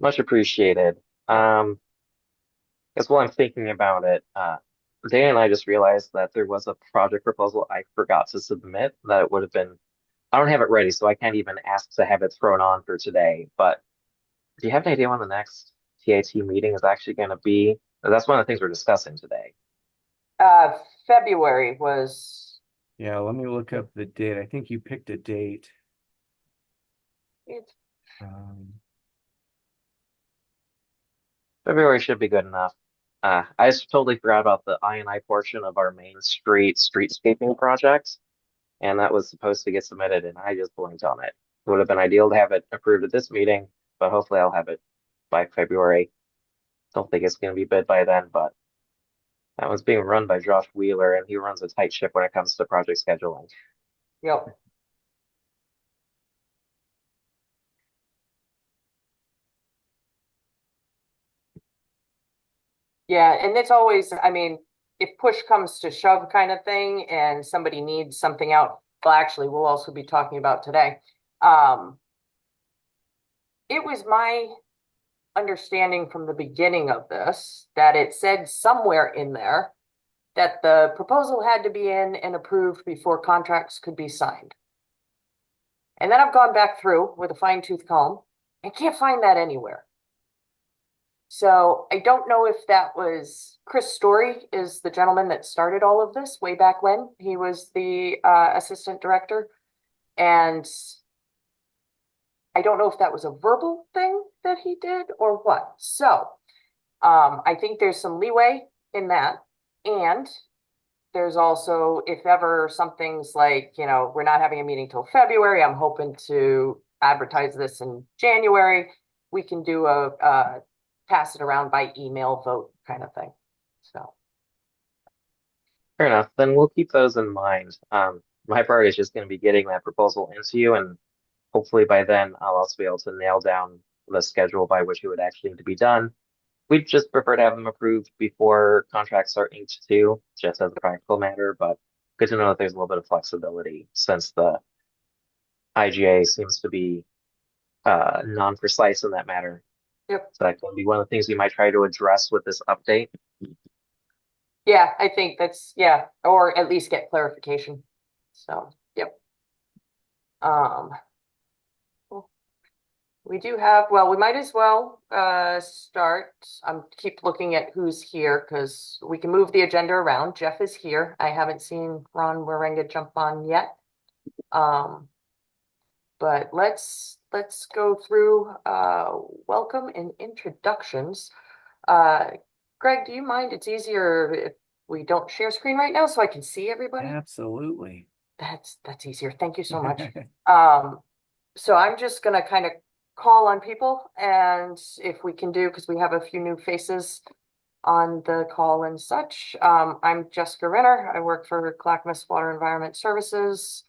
Much appreciated. Yep. Guess while I'm thinking about it, Dan and I just realized that there was a project proposal I forgot to submit that it would have been, I don't have it ready, so I can't even ask to have it thrown on for today. But do you have an idea when the next TAT meeting is actually going to be? That's one of the things we're discussing today. Uh, February was Yeah, let me look up the date. I think you picked a date. it's Um, February should be good enough. I just totally forgot about the I&I portion of our Main Street streetscaping project, and that was supposed to get submitted, and I just blinked on it. It would have been ideal to have it approved at this meeting, but hopefully I'll have it by February. Don't think it's going to be bid by then, but that one's being run by Josh Wheeler, and he runs a tight ship when it comes to project scheduling. yep. Yeah, and it's always, I mean, if push comes to shove kind of thing and somebody needs something out, well, actually, we'll also be talking about today. Um, it was my understanding from the beginning of this that it said somewhere in there that the proposal had to be in and approved before contracts could be signed. And then I've gone back through with a fine tooth comb and can't find that anywhere. So I don't know if that was Chris Story is the gentleman that started all of this way back when he was the assistant director. And I don't know if that was a verbal thing that he did or what. So I think there's some leeway in that. And there's also, if ever something's like, we're not having a meeting till February, I'm hoping to advertise this in January. We can do a pass it around by email vote kind of thing. So, Fair enough. Then we'll keep those in mind. My priority is just going to be getting that proposal into you, and hopefully by then I'll also be able to nail down the schedule by which it would actually need to be done. We'd just prefer to have them approved before contracts start inked too, just as a practical matter, but good to know that there's a little bit of flexibility since the IGA seems to be non-precise in that matter. yep. So that can be one of the things we might try to address with this update. Yeah, I think that's, yeah, or at least get clarification. So, yep. Um, we do have, well, we might as well start. Keep looking at who's here because we can move the agenda around. Jeff is here. I haven't seen Ron Warenga jump on yet. Um, but let's go through welcome and introductions. Uh, Greg, do you mind? It's easier if we don't share screen right now so I can see everybody. absolutely. That's easier. Thank you so much. Um, so I'm just gonna kind of call on people and if we can do, because we have a few new faces on the call and such. I'm Jessica Renner. I work for Clackamas Water Environment Services.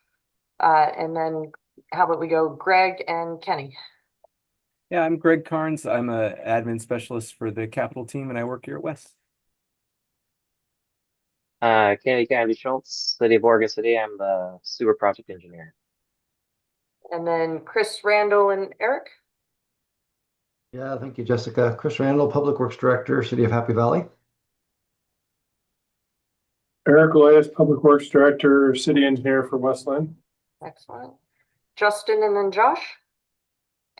And then how about we go Greg and Kenny? Yeah, I'm Greg Carnes. I'm a admin specialist for the Capital team, and I work here at WES. Kennedy Schultz, City of Oregon City. I'm the sewer project engineer. And then Chris Randall and Eric. Yeah, thank you, Jessica. Chris Randall, Public Works Director, City of Happy Valley. Eric Elias, Public Works Director, City Engineer for Westland. Excellent. Justin and then Josh.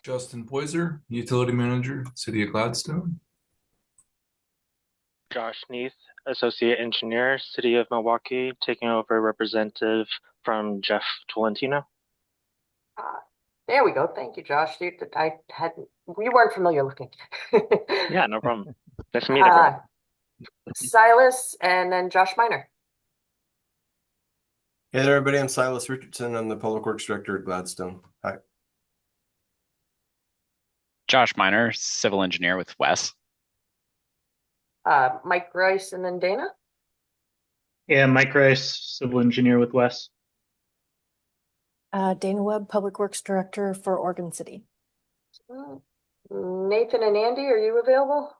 Justin Poyser, Utility Manager, City of Gladstone. Josh Neath, Associate Engineer, City of Milwaukee, taking over representative from Jeff Tolentino. There we go. Thank you, Josh. We weren't familiar looking. Yeah, no problem. Nice to meet everyone. Silas and then Josh Miner. Hey there, everybody. I'm Silas Richardson. I'm the Public Works Director at Gladstone. Hi. Josh Miner, civil engineer with WES. Mike Rice and then Dana. Yeah, Mike Rice, civil engineer with WES. Dana Webb, Public Works Director for Oregon City. Nathan and Andy, are you available?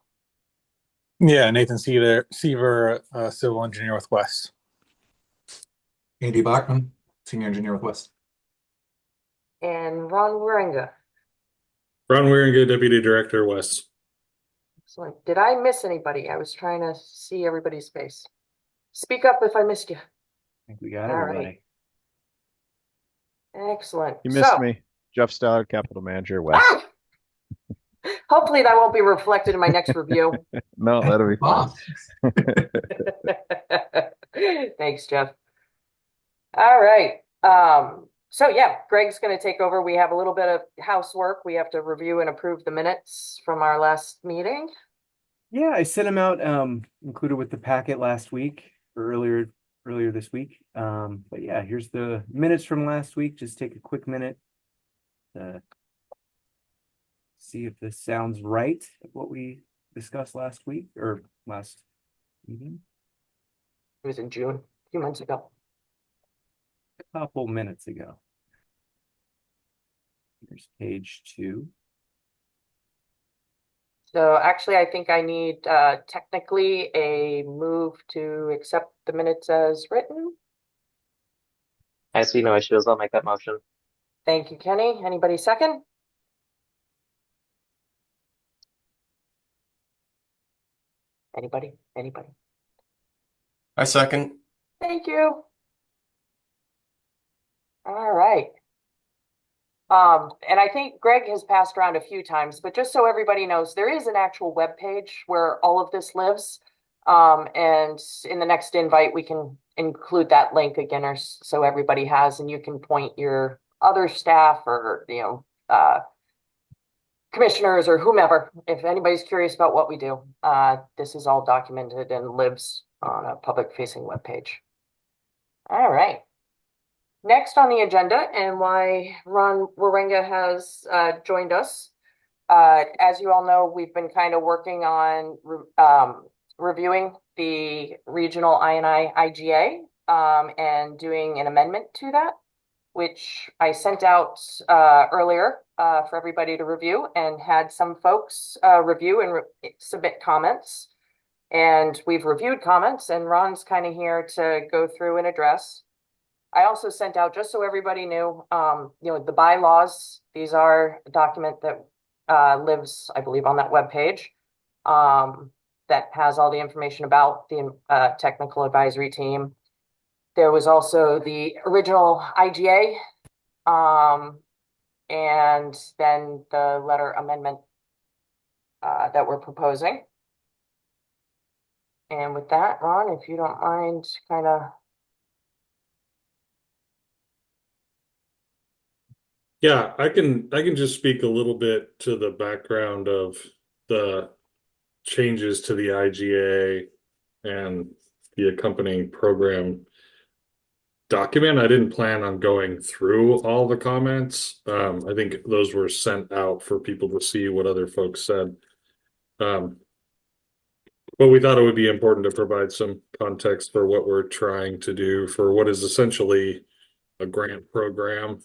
Yeah, Nathan Seaver, Civil Engineer with WES. Andy Bachman, Senior Engineer with WES. And Ron Warenga. Ron Wieringa, Deputy Director, WES. Excellent. Did I miss anybody? I was trying to see everybody's face. Speak up if I missed you. I think we got All everybody. right. Excellent. You missed So, me. Jeff Stallard, Capital Manager, West. ah! Hopefully that won't be reflected in my next review. No, that'll be fine. Thanks, Jeff. All right. So yeah, Greg's going to take over. We have a little bit of housework. We have to review and approve the minutes from our last meeting. Yeah, I sent them out, included with the packet last week or earlier this week. But yeah, here's the minutes from last week. Just take a quick minute to see if this sounds right, what we discussed last week or last evening. It was in June, a few months ago. A couple minutes ago. Here's page 2. So actually, I think I need technically a move to accept the minutes as written. I see no issues. I'll make that motion. Thank you, Kenny. Anybody second? Anybody? Anybody? I second. Thank you. All right. And I think Greg has passed around a few times, but just so everybody knows, there is an actual web page where all of this lives. And in the next invite, we can include that link again, or so everybody has, and you can point your other staff or, commissioners or whomever, if anybody's curious about what we do. This is all documented and lives on a public facing web page. All right. Next on the agenda, and why Ron Wieringa has joined us. As you all know, we've been kind of working on reviewing the regional INI IGA and doing an amendment to that, which I sent out earlier for everybody to review, and had some folks review and submit comments. And we've reviewed comments, and Ron's kind of here to go through and address. I also sent out, just so everybody knew, the bylaws. These are a document that lives, I believe, on that webpage that has all the information about the technical advisory team. There was also the original IGA, and then the letter amendment that we're proposing. And with that, Ron, if you don't mind kind of. Yeah, I can just speak a little bit to the background of the changes to the IGA and the accompanying program document. I didn't plan on going through all the comments. I think those were sent out for people to see what other folks said. But we thought it would be important to provide some context for what we're trying to do for what is essentially a grant program.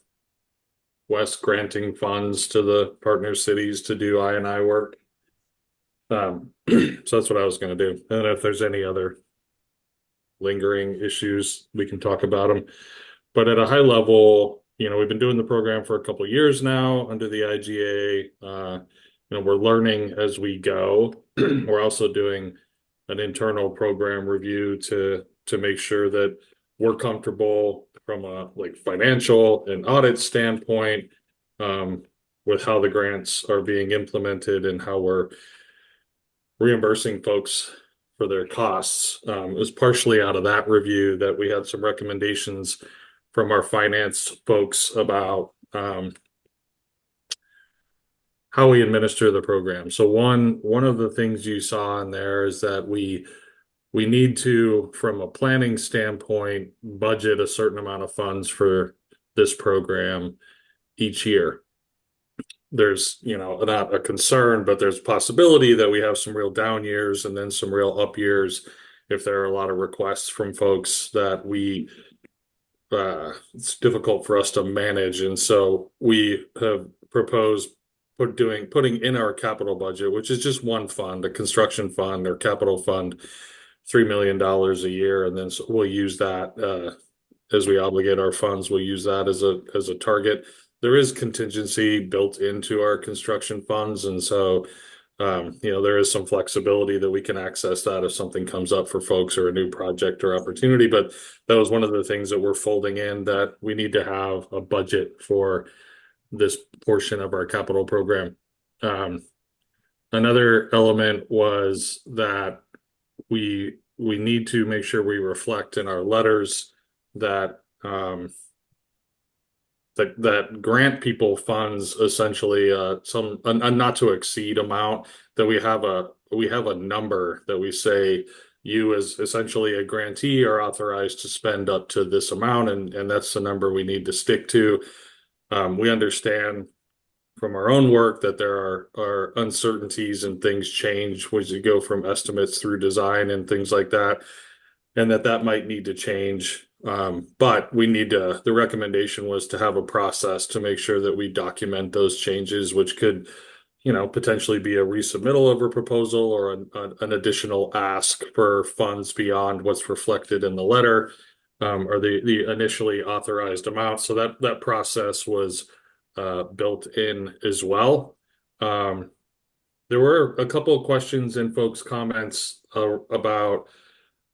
WES granting funds to the partner cities to do I&I work. So that's what I was going to do. And if there's any other lingering issues, we can talk about them. But at a high level, we've been doing the program for a couple of years now under the IGA. We're learning as we go. We're also doing an internal program review to make sure that we're comfortable from a financial and audit standpoint with how the grants are being implemented and how we're reimbursing folks for their costs. It was partially out of that review that we had some recommendations from our finance folks about how we administer the program. So one of the things you saw in there is that we need to, from a planning standpoint, budget a certain amount of funds for this program each year. There's, not a concern, but there's a possibility that we have some real down years and then some real up years if there are a lot of requests from folks that it's difficult for us to manage. And so we have proposed putting in our capital budget, which is just one fund, a construction fund or capital fund, $3 million a year. And then we'll use that as we obligate our funds. We'll use that as a target. there is contingency built into our construction funds, and so there is some flexibility that we can access that if something comes up for folks or a new project or opportunity. But that was one of the things that we're folding in, that we need to have a budget for this portion of our capital program. Another element was that we need to make sure we reflect in our letters that that grant people funds essentially some a not to exceed amount, that we have a number that we say you as essentially a grantee are authorized to spend up to this amount, and that's the number we need to stick to. We understand from our own work that there are uncertainties and things change as you go from estimates through design and things like that, and that might need to change. But we need to, the recommendation was to have a process to make sure that we document those changes, which could, potentially be a resubmittal of a proposal or an additional ask for funds beyond what's reflected in the letter, or the initially authorized amount. So that process was built in as well. There were a couple of questions in folks' comments about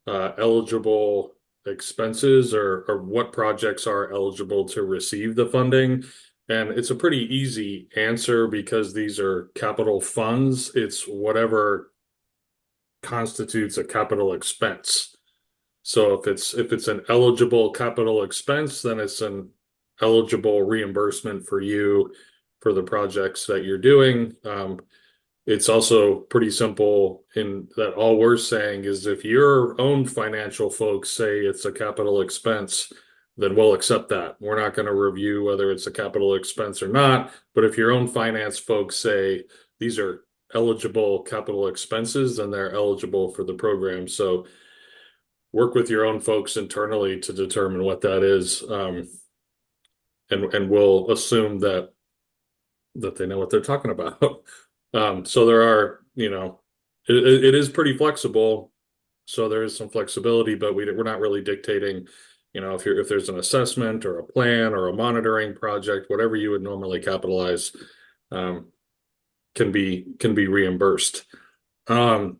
eligible expenses or what projects are eligible to receive the funding. And it's a pretty easy answer because these are capital funds. It's whatever constitutes a capital expense. So if it's an eligible capital expense, then it's an eligible reimbursement for you for the projects that you're doing. It's also pretty simple in that all we're saying is if your own financial folks say it's a capital expense, then we'll accept that. We're not going to review whether it's a capital expense or not. But if your own finance folks say these are eligible capital expenses, then they're eligible for the program. So work with your own folks internally to determine what that is. And we'll assume that they know what they're talking about. So there are, it is pretty flexible. So there is some flexibility, but we're not really dictating, if there's an assessment or a plan or a monitoring project, whatever you would normally capitalize, can be reimbursed. I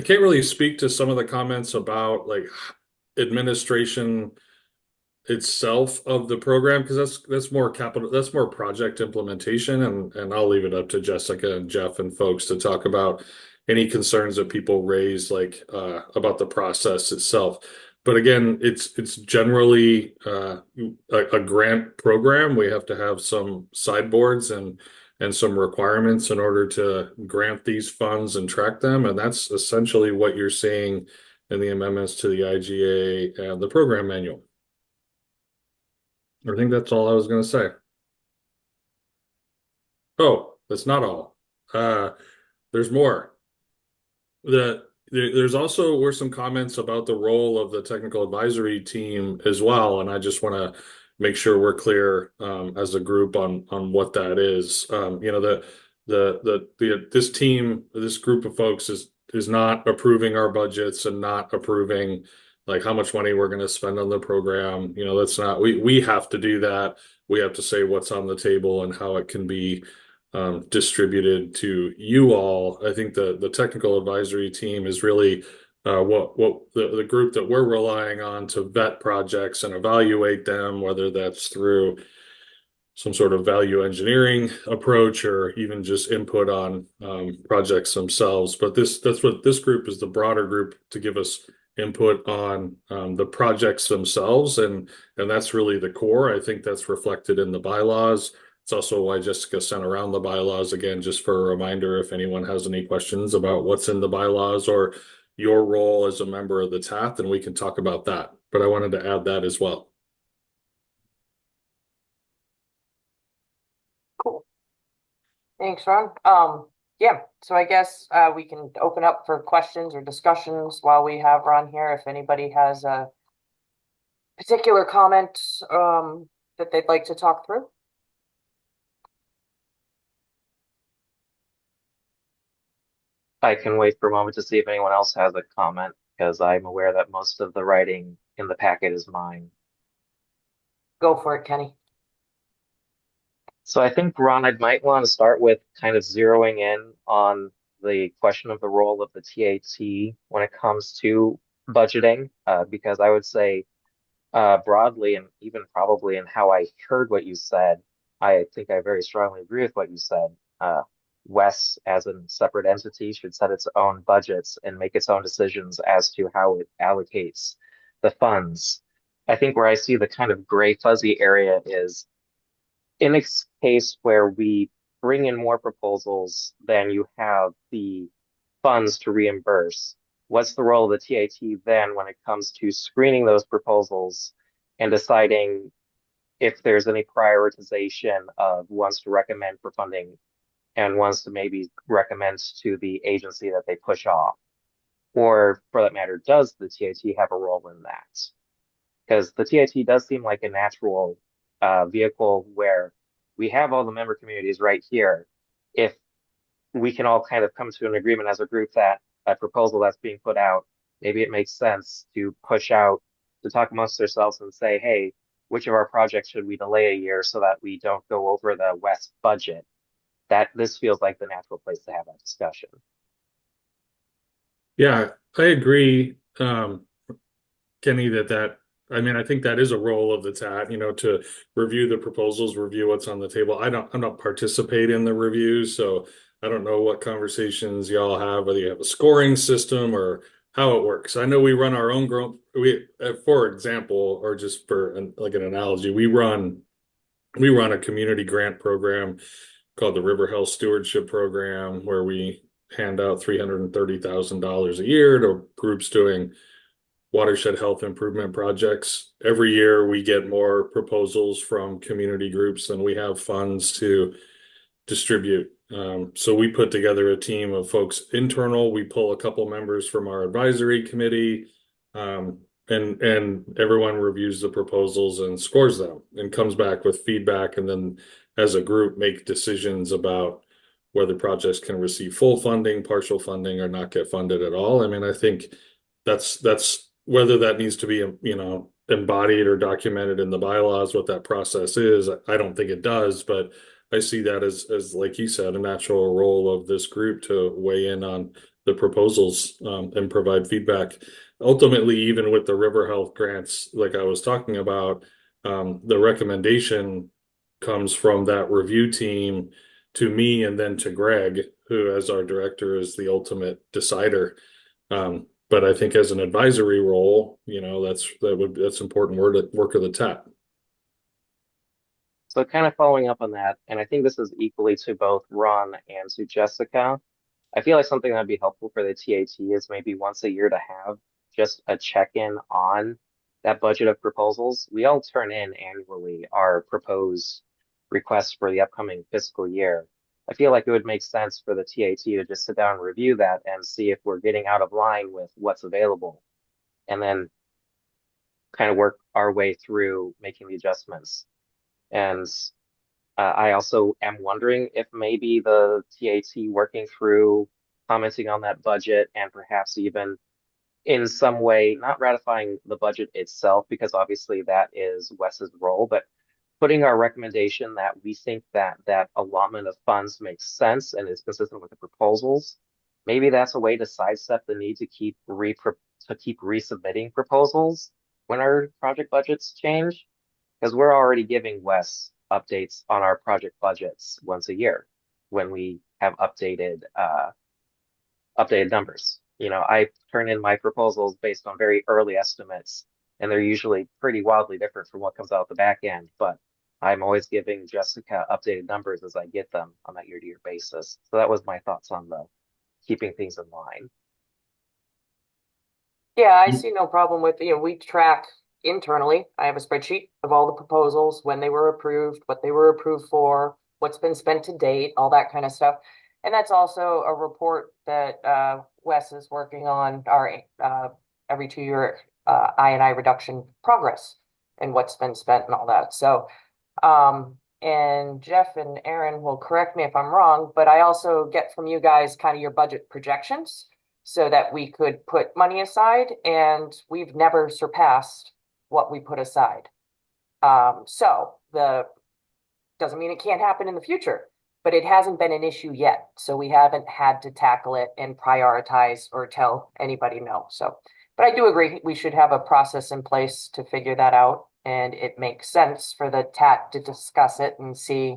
can't really speak to some of the comments about like administration itself of the program, because that's more project implementation, and I'll leave it up to Jessica and Jeff and folks to talk about any concerns that people raise, like about the process itself. But again, it's generally a grant program. We have to have some sideboards and some requirements in order to grant these funds and track them, and that's essentially what you're seeing in the amendments to the IGA and the program manual. I think that's all I was going to say. Oh, that's not all. There's more. There's also were some comments about the role of the technical advisory team as well, and I just want to make sure we're clear as a group on what that is. This group of folks is not approving our budgets and not approving like how much money we're going to spend on the program. That's not, we have to do that. We have to say what's on the table and how it can be distributed to you all. I think the technical advisory team is really what the group that we're relying on to vet projects and evaluate them, whether that's through some sort of value engineering approach or even just input on projects themselves. But that's what this group is, the broader group, to give us input on the projects themselves, and that's really the core. I think that's reflected in the bylaws. It's also why Jessica sent around the bylaws again, just for a reminder if anyone has any questions about what's in the bylaws or your role as a member of the TAT, then we can talk about that. But I wanted to add that as well. Cool. Thanks, Ron. Yeah, so I guess we can open up for questions or discussions while we have Ron here. If anybody has a particular comment that they'd like to talk through. I can wait for a moment to see if anyone else has a comment, because I'm aware that most of the writing in the packet is mine. Go for it, Kenny. So I think, Ron, I might want to start with kind of zeroing in on the question of the role of the TAT when it comes to budgeting, because I would say broadly and even probably in how I heard what you said, I think I very strongly agree with what you said. WES as a separate entity should set its own budgets and make its own decisions as to how it allocates the funds. I think where I see the kind of gray fuzzy area is in a case where we bring in more proposals than you have the funds to reimburse. What's the role of the TAT then when it comes to screening those proposals and deciding if there's any prioritization of ones to recommend for funding and ones to maybe recommend to the agency that they push off? Or for that matter, does the TAT have a role in that? Because the TIT does seem like a natural vehicle where we have all the member communities right here. If we can all kind of come to an agreement as a group that a proposal that's being put out, maybe it makes sense to push out, to talk amongst ourselves and say, hey, which of our projects should we delay a year so that we don't go over the West budget? That this feels like the natural place to have that discussion. Yeah, I agree, Kenny, I mean, I think that is a role of the TAT, to review the proposals, review what's on the table. I'm not participate in the reviews, so I don't know what conversations y'all have, whether you have a scoring system or how it works. I know we run our own for example, or just for like an analogy, we run a community grant program called the River Health Stewardship Program, where we hand out $330,000 a year to groups doing watershed health improvement projects. Every year we get more proposals from community groups than we have funds to distribute. So we put together a team of folks internal. We pull a couple members from our advisory committee, and everyone reviews the proposals and scores them and comes back with feedback, and then as a group make decisions about whether projects can receive full funding, partial funding, or not get funded at all. I mean, I think that's whether that needs to be, embodied or documented in the bylaws, what that process is. I don't think it does, but I see that as like you said, a natural role of this group to weigh in on the proposals, and provide feedback. Ultimately, even with the river health grants, like I was talking about, the recommendation comes from that review team to me and then to Greg, who as our director is the ultimate decider. But I think as an advisory role, that's important work of the TAT. So kind of following up on that, and I think this is equally to both Ron and to Jessica. I feel like something that'd be helpful for the TAT is maybe once a year to have just a check-in on that budget of proposals. We all turn in annually our proposed requests for the upcoming fiscal year. I feel like it would make sense for the TAT to just sit down and review that and see if we're getting out of line with what's available, and then kind of work our way through making the adjustments. And I also am wondering if maybe the TAT working through commenting on that budget and perhaps even in some way, not ratifying the budget itself, because obviously that is Wes's role, but putting our recommendation that we think that that allotment of funds makes sense and is consistent with the proposals. Maybe that's a way to sidestep the need to keep resubmitting proposals when our project budgets change, because we're already giving Wes updates on our project budgets once a year when we have updated numbers. I turn in my proposals based on very early estimates, and they're usually pretty wildly different from what comes out the back end, but I'm always giving Jessica updated numbers as I get them on that year-to-year basis. So that was my thoughts on the keeping things in line. Yeah, I see no problem with, we track internally. I have a spreadsheet of all the proposals, when they were approved, what they were approved for, what's been spent to date, all that kind of stuff. And that's also a report that Wes is working on our every 2-year I&I reduction progress and what's been spent and all that. So, and Jeff and Aaron will correct me if I'm wrong, but I also get from you guys kind of your budget projections so that we could put money aside, and we've never surpassed what we put aside. So the Doesn't mean it can't happen in the future, but it hasn't been an issue yet. So we haven't had to tackle it and prioritize or tell anybody no. So, but I do agree we should have a process in place to figure that out. And it makes sense for the TAT to discuss it and see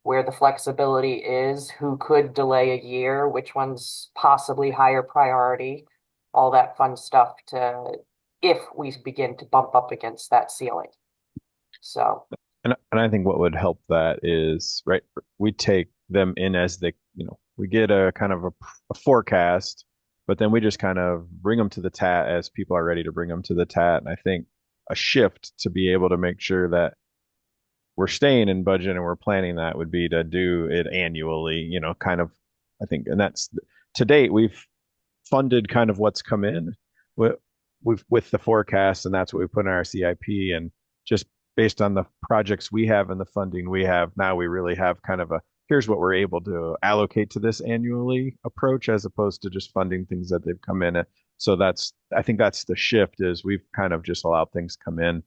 where the flexibility is, who could delay a year, which one's possibly higher priority, all that fun stuff to if we begin to bump up against that ceiling. So And I think what would help that is, right, we take them in as they, we get a kind of a forecast, but then we just kind of bring them to the TAT as people are ready to bring them to the TAT. And I think a shift to be able to make sure that we're staying in budget and we're planning that would be to do it annually, kind of, I think, and that's to date, we've funded kind of what's come in with the forecast, and that's what we put in our CIP. And just based on the projects we have and the funding we have now, we really have kind of a here's what we're able to allocate to this annually approach as opposed to just funding things that they've come in. So I think that's the shift is we've kind of just allowed things come in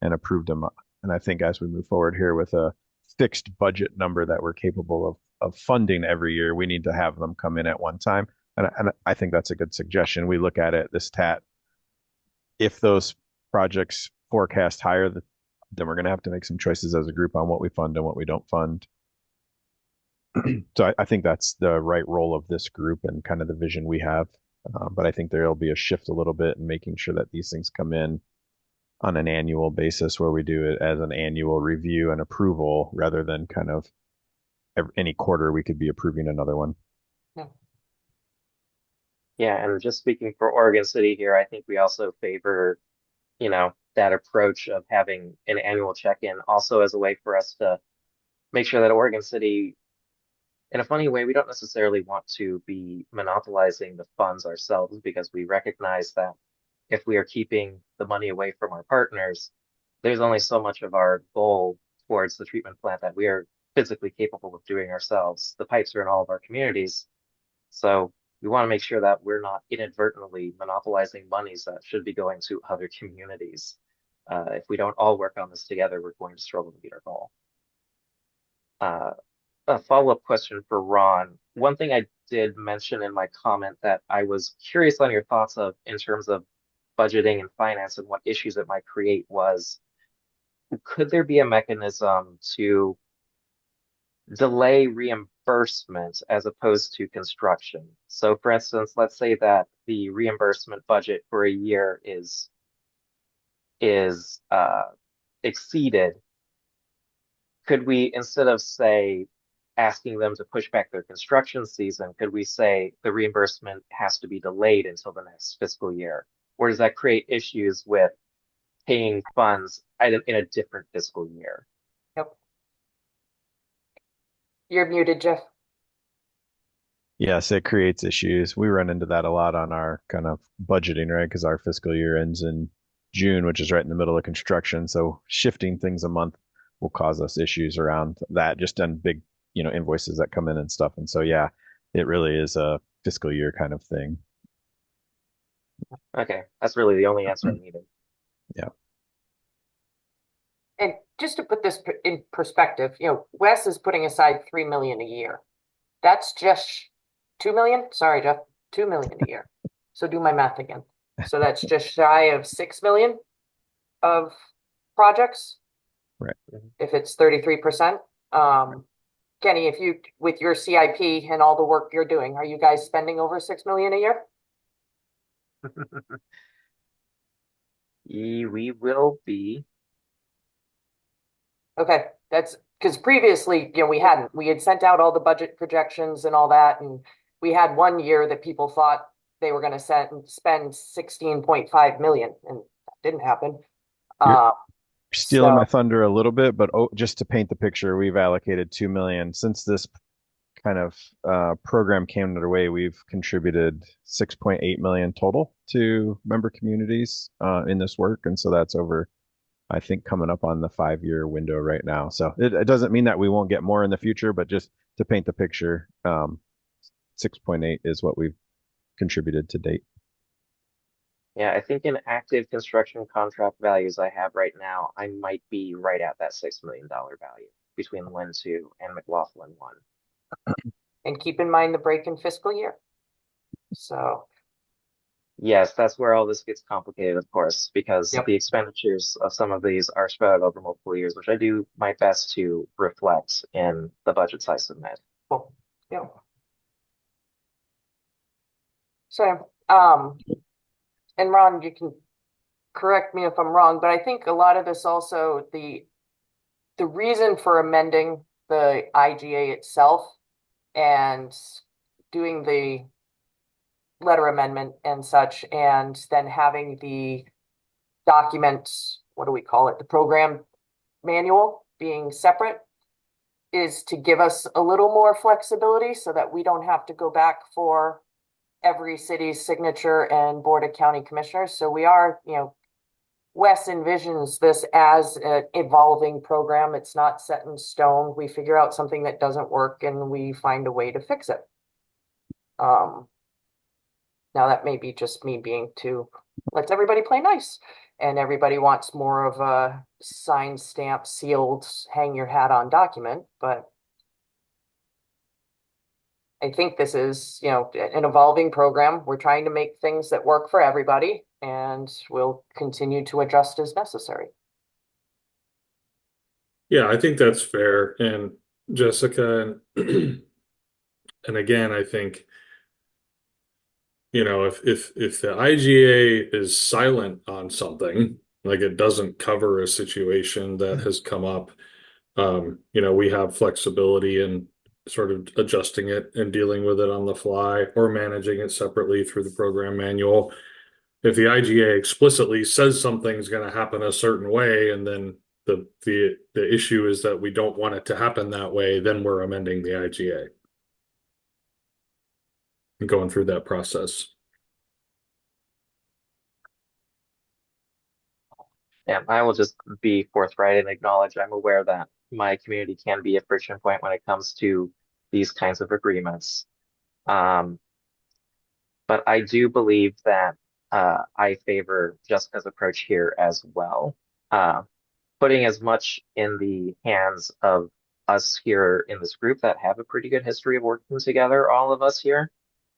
and approved them. And I think as we move forward here with a fixed budget number that we're capable of funding every year, we need to have them come in at one time. And I think that's a good suggestion. We look at it, this TAT, if those projects forecast higher, then we're going to have to make some choices as a group on what we fund and what we don't fund. So I think that's the right role of this group and kind of the vision we have. But I think there'll be a shift a little bit in making sure that these things come in on an annual basis where we do it as an annual review and approval rather than kind of any quarter we could be approving another one. Yeah, and just speaking for Oregon City here, I think we also favor, that approach of having an annual check-in also as a way for us to make sure that Oregon City, in a funny way, we don't necessarily want to be monopolizing the funds ourselves because we recognize that if we are keeping the money away from our partners, there's only so much of our goal towards the treatment plant that we are physically capable of doing ourselves. The pipes are in all of our communities. So we want to make sure that we're not inadvertently monopolizing monies that should be going to other communities. If we don't all work on this together, we're going to struggle to meet our goal. A follow-up question for Ron. One thing I did mention in my comment that I was curious on your thoughts of in terms of budgeting and finance and what issues it might create was, could there be a mechanism to delay reimbursement as opposed to construction? So for instance, let's say that the reimbursement budget for a year is exceeded. Could we, instead of say asking them to push back their construction season, could we say the reimbursement has to be delayed until the next fiscal year? Or does that create issues with paying funds in a different fiscal year? Yep. You're muted, Jeff. Yes, it creates issues. We run into that a lot on our kind of budgeting, right? Because our fiscal year ends in June, which is right in the middle of construction. So shifting things a month will cause us issues around that, just on big, invoices that come in and stuff. And so, yeah, it really is a fiscal year kind of thing. Okay, that's really the only answer I needed. Yeah. And just to put this in perspective, WES is putting aside $3 million a year. That's just 2 million. Sorry, Jeff, 2 million a year. So do my math again. So that's just shy of 6 million of projects. Right. If it's 33%. Kenny, if you, with your CIP and all the work you're doing, are you guys spending over 6 million a year? We will be. Okay, that's because previously, we had sent out all the budget projections and all that, and we had one year that people thought they were going to spend 16.5 million, and that didn't happen. You're stealing my thunder a little bit, but just to paint the picture, we've allocated 2 million since this kind of program came underway. We've contributed 6.8 million total to member communities in this work, and so that's over, I think, coming up on the 5-year window right now. So it doesn't mean that we won't get more in the future, but just to paint the picture, 6.8 is what we've contributed to date. Yeah, I think in active construction contract values I have right now, I might be right at that $6 million value. between Lynn 2 and McLaughlin 1. And keep in mind the break in fiscal year. So, Yes, that's where all this gets complicated, of course, because Yep. the expenditures of some of these are spread out over multiple years, which I do my best to reflect in the budgets I submit. cool. Yeah. So, and Ron, you can correct me if I'm wrong, but I think a lot of this also, the reason for amending the IGA itself and doing the letter amendment and such, and then having the document, what do we call it? The program manual being separate is to give us a little more flexibility so that we don't have to go back for every city's signature and Board of County Commissioners. So we are, WES envisions this as an evolving program. It's not set in stone. We figure out something that doesn't work and we find a way to fix it. Now that may be just me being too, let's everybody play nice. And everybody wants more of a signed, stamp, sealed, hang your hat on document, but I think this is, an evolving program. We're trying to make things that work for everybody, and we'll continue to adjust as necessary. Yeah, I think that's fair. And Jessica, and again, I think, if the IGA is silent on something, like it doesn't cover a situation that has come up, we have flexibility in sort of adjusting it and dealing with it on the fly or managing it separately through the program manual. If the IGA explicitly says something's going to happen a certain way, and then the issue is that we don't want it to happen that way, then we're amending the IGA and going through that process. Yeah, I will just be forthright and acknowledge I'm aware that my community can be a friction point when it comes to these kinds of agreements. But I do believe that I favor Jessica's approach here as well. Putting as much in the hands of us here in this group that have a pretty good history of working together, all of us here.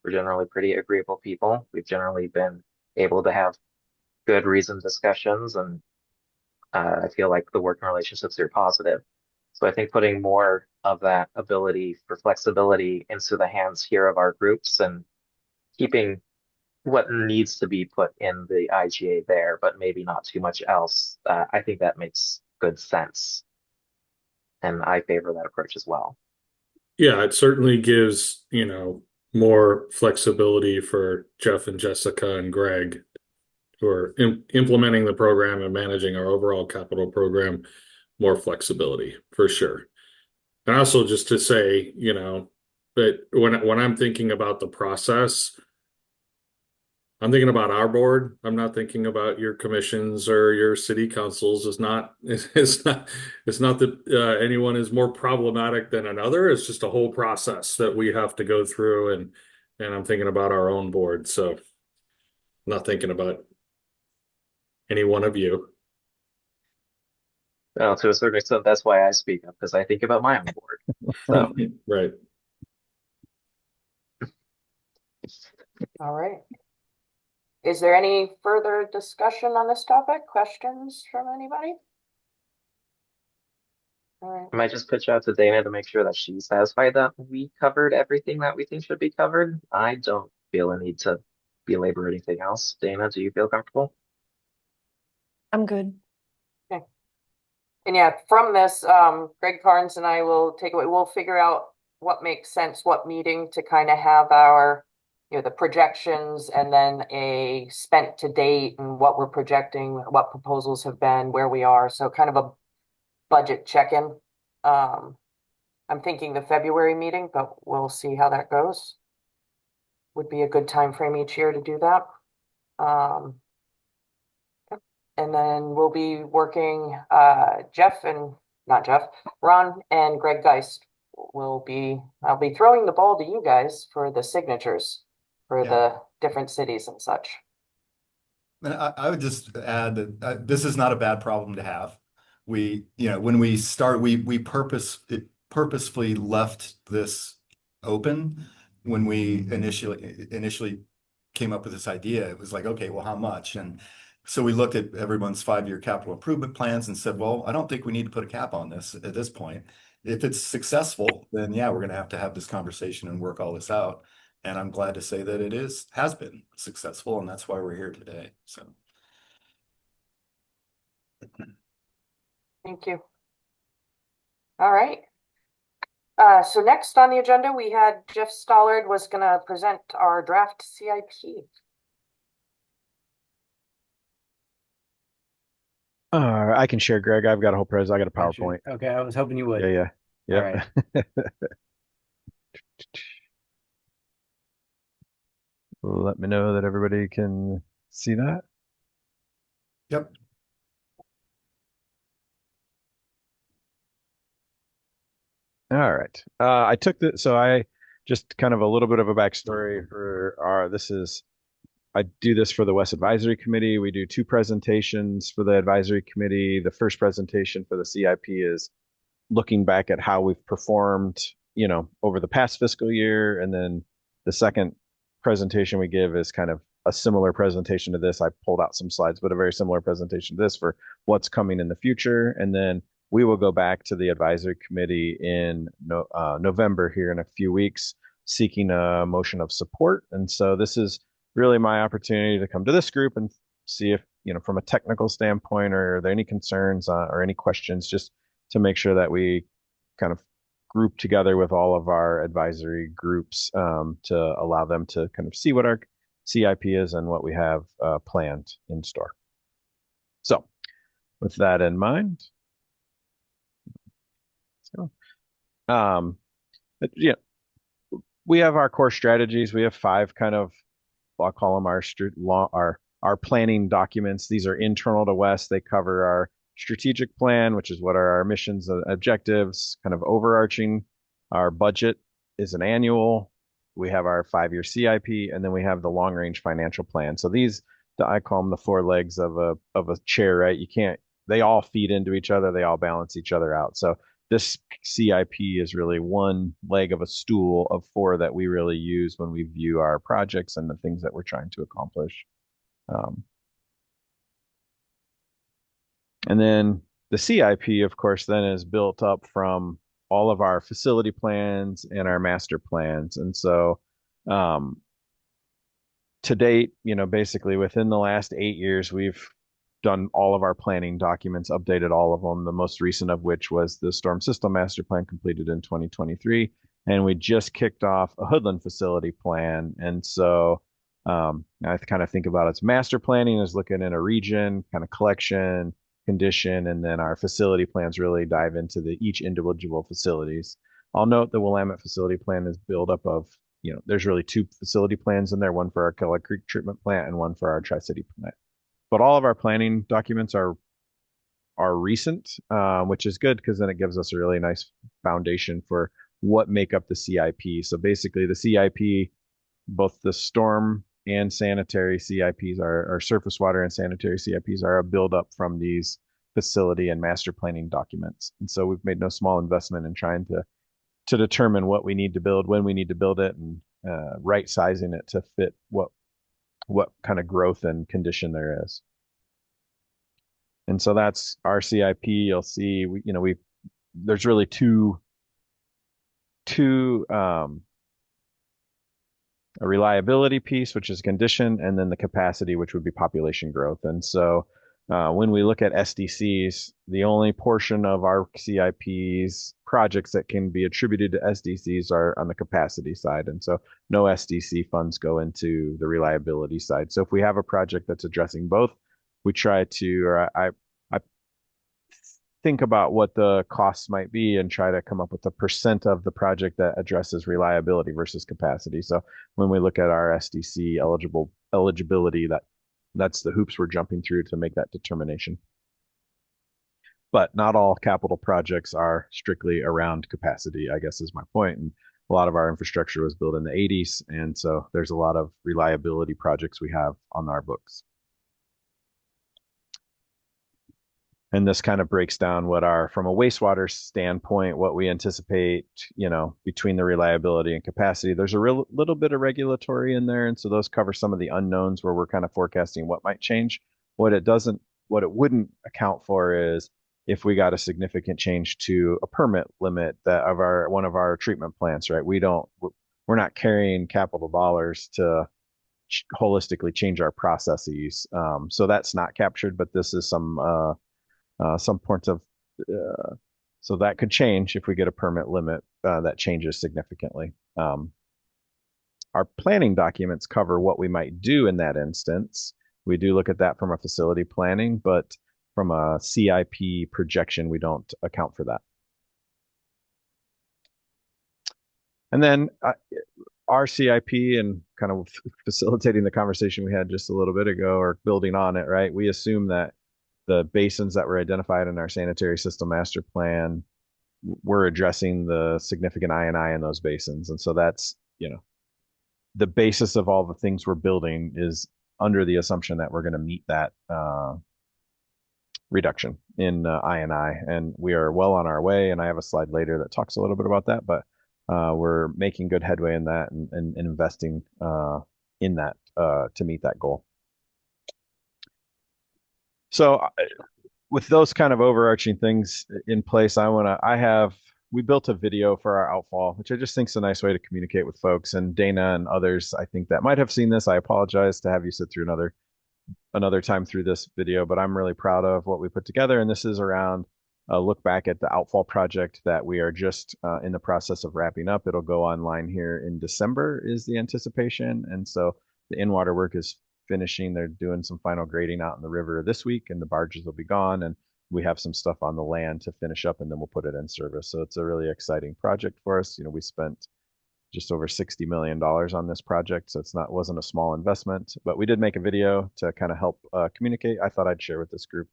We're generally pretty agreeable people. We've generally been able to have good reasoned discussions, and I feel like the working relationships are positive. So I think putting more of that ability for flexibility into the hands here of our groups and keeping what needs to be put in the IGA there, but maybe not too much else. I think that makes good sense. And I favor that approach as well. Yeah, it certainly gives, more flexibility for Jeff and Jessica and Greg, who are implementing the program and managing our overall capital program, more flexibility for sure. And also just to say, that when I'm thinking about the process, I'm thinking about our board. I'm not thinking about your commissions or your city councils. It's not that anyone is more problematic than another. It's just a whole process that we have to go through, and I'm thinking about our own board. So I'm not thinking about any one of you. Well, to a certain extent, that's why I speak up, because I think about my own board. So Right. All right. Is there any further discussion on this topic? Questions from anybody? All right. I might just pitch out to Dana to make sure that she's satisfied that we covered everything that we think should be covered. I don't feel a need to belabor anything else. Dana, do you feel comfortable? I'm good. Okay. And yeah, from this, Greg Carnes and I will take away, we'll figure out what makes sense, what meeting to kind of have our, the projections, and then a spent to date and what we're projecting, what proposals have been, where we are. So kind of a budget check-in. I'm thinking the February meeting, but we'll see how that goes. Would be a good time frame each year to do that. And then we'll be working, Ron and Greg Geist I'll be throwing the ball to you guys for the signatures for the different cities and such. And I would just add that this is not a bad problem to have. when we start, we purposefully left this open when we initially came up with this idea. It was like, okay, well, how much? And so we looked at everyone's 5-year capital improvement plans and said, well, I don't think we need to put a cap on this at this point. If it's successful, then yeah, we're going to have this conversation and work all this out. And I'm glad to say that has been successful, and that's why we're here today. So. Thank you. All right. So next on the agenda, we had Jeff Stollard was going to present our draft CIP. I can share, Greg. I've got a whole I got a PowerPoint. Okay, I was hoping you would. Yeah. All right. Let me know that everybody can see that. Yep. All right. I took so I just kind of a little bit of a backstory for I do this for the WES Advisory Committee. We do 2 presentations for the Advisory Committee. The first presentation for the CIP is looking back at how we've performed, over the past fiscal year. And then the second presentation we give is kind of a similar presentation to this. I pulled out some slides, but a very similar presentation to this for what's coming in the future. And then we will go back to the advisory committee in November here in a few weeks, seeking a motion of support. And so this is really my opportunity to come to this group and see if, from a technical standpoint, are there any concerns or any questions, just to make sure that we kind of group together with all of our advisory groups to allow them to kind of see what our CIP is and what we have planned in store. So with that in mind, we have our core strategies. We have 5 kind of, I'll call them our planning documents. These are internal to WES. They cover our strategic plan, which is what are our missions and objectives, kind of overarching. Our budget is an annual. We have our 5-year CIP, and then we have the long range financial plan. So these, I call them the 4 legs of a chair, right? They all feed into each other. They all balance each other out. So this CIP is really one leg of a stool of 4 that we really use when we view our projects and the things that we're trying to accomplish. And then the CIP, of course, then is built up from all of our facility plans and our master plans. And so to date, basically within the last 8 years, we've done all of our planning documents, updated all of them, the most recent of which was the Storm System Master Plan completed in 2023. And we just kicked off a Hoodland facility plan. And so I kind of think about its master planning as looking in a region, kind of collection, condition, and then our facility plans really dive into each individual facilities. I'll note the Willamette facility plan is built up of, there's really 2 facility plans in there, one for our Kellogg Creek treatment plant and one for our Tri-City plant. But all of our planning documents are recent, which is good because then it gives us a really nice foundation for what make up the CIP. So basically the CIP, both the storm and sanitary CIPs our surface water and sanitary CIPs are a buildup from these facility and master planning documents. And so we've made no small investment in trying to determine what we need to build, when we need to build it, and right sizing it to fit what kind of growth and condition there is. And so that's our CIP. You'll see, there's really two a reliability piece, which is condition, and then the capacity, which would be population growth. And so when we look at SDCs, the only portion of our CIP's projects that can be attributed to SDCs are on the capacity side. And so no SDC funds go into the reliability side. So if we have a project that's addressing both, we try to, or I think about what the costs might be and try to come up with a percent of the project that addresses reliability versus capacity. So when we look at our SDC eligibility, that's the hoops we're jumping through to make that determination. But not all capital projects are strictly around capacity, I guess is my point. And a lot of our infrastructure was built in the 80s. And so there's a lot of reliability projects we have on our books. And this kind of breaks down what from a wastewater standpoint, what we anticipate, between the reliability and capacity. There's a little bit of regulatory in there. And so those cover some of the unknowns where we're kind of forecasting what might change. What it wouldn't account for is if we got a significant change to a permit limit one of our treatment plants, right? We're not carrying capital dollars to holistically change our processes. So that's not captured, but this is some points of, so that could change if we get a permit limit that changes significantly. Our planning documents cover what we might do in that instance. We do look at that from a facility planning, but from a CIP projection, we don't account for that. And then our CIP, and kind of facilitating the conversation we had just a little bit ago, or building on it, right? We assume that the basins that were identified in our sanitary system master plan, we're addressing the significant I&I in those basins. And so that's, the basis of all the things we're building is under the assumption that we're going to meet that reduction in I&I. And we are well on our way. And I have a slide later that talks a little bit about that, but we're making good headway in that and investing in that to meet that goal. So with those kind of overarching things in place, we built a video for our outfall, which I just think is a nice way to communicate with folks. And Dana and others, I think, that might have seen this. I apologize to have you sit through another time through this video, but I'm really proud of what we put together. And this is around a look back at the outfall project that we are just in the process of wrapping up. It'll go online here in December is the anticipation. And so the in-water work is finishing. They're doing some final grading out in the river this week, and the barges will be gone. And we have some stuff on the land to finish up, and then we'll put it in service. So it's a really exciting project for us. We spent just over $60 million on this project, so wasn't a small investment. But we did make a video to kind of help communicate. I thought I'd share with this group.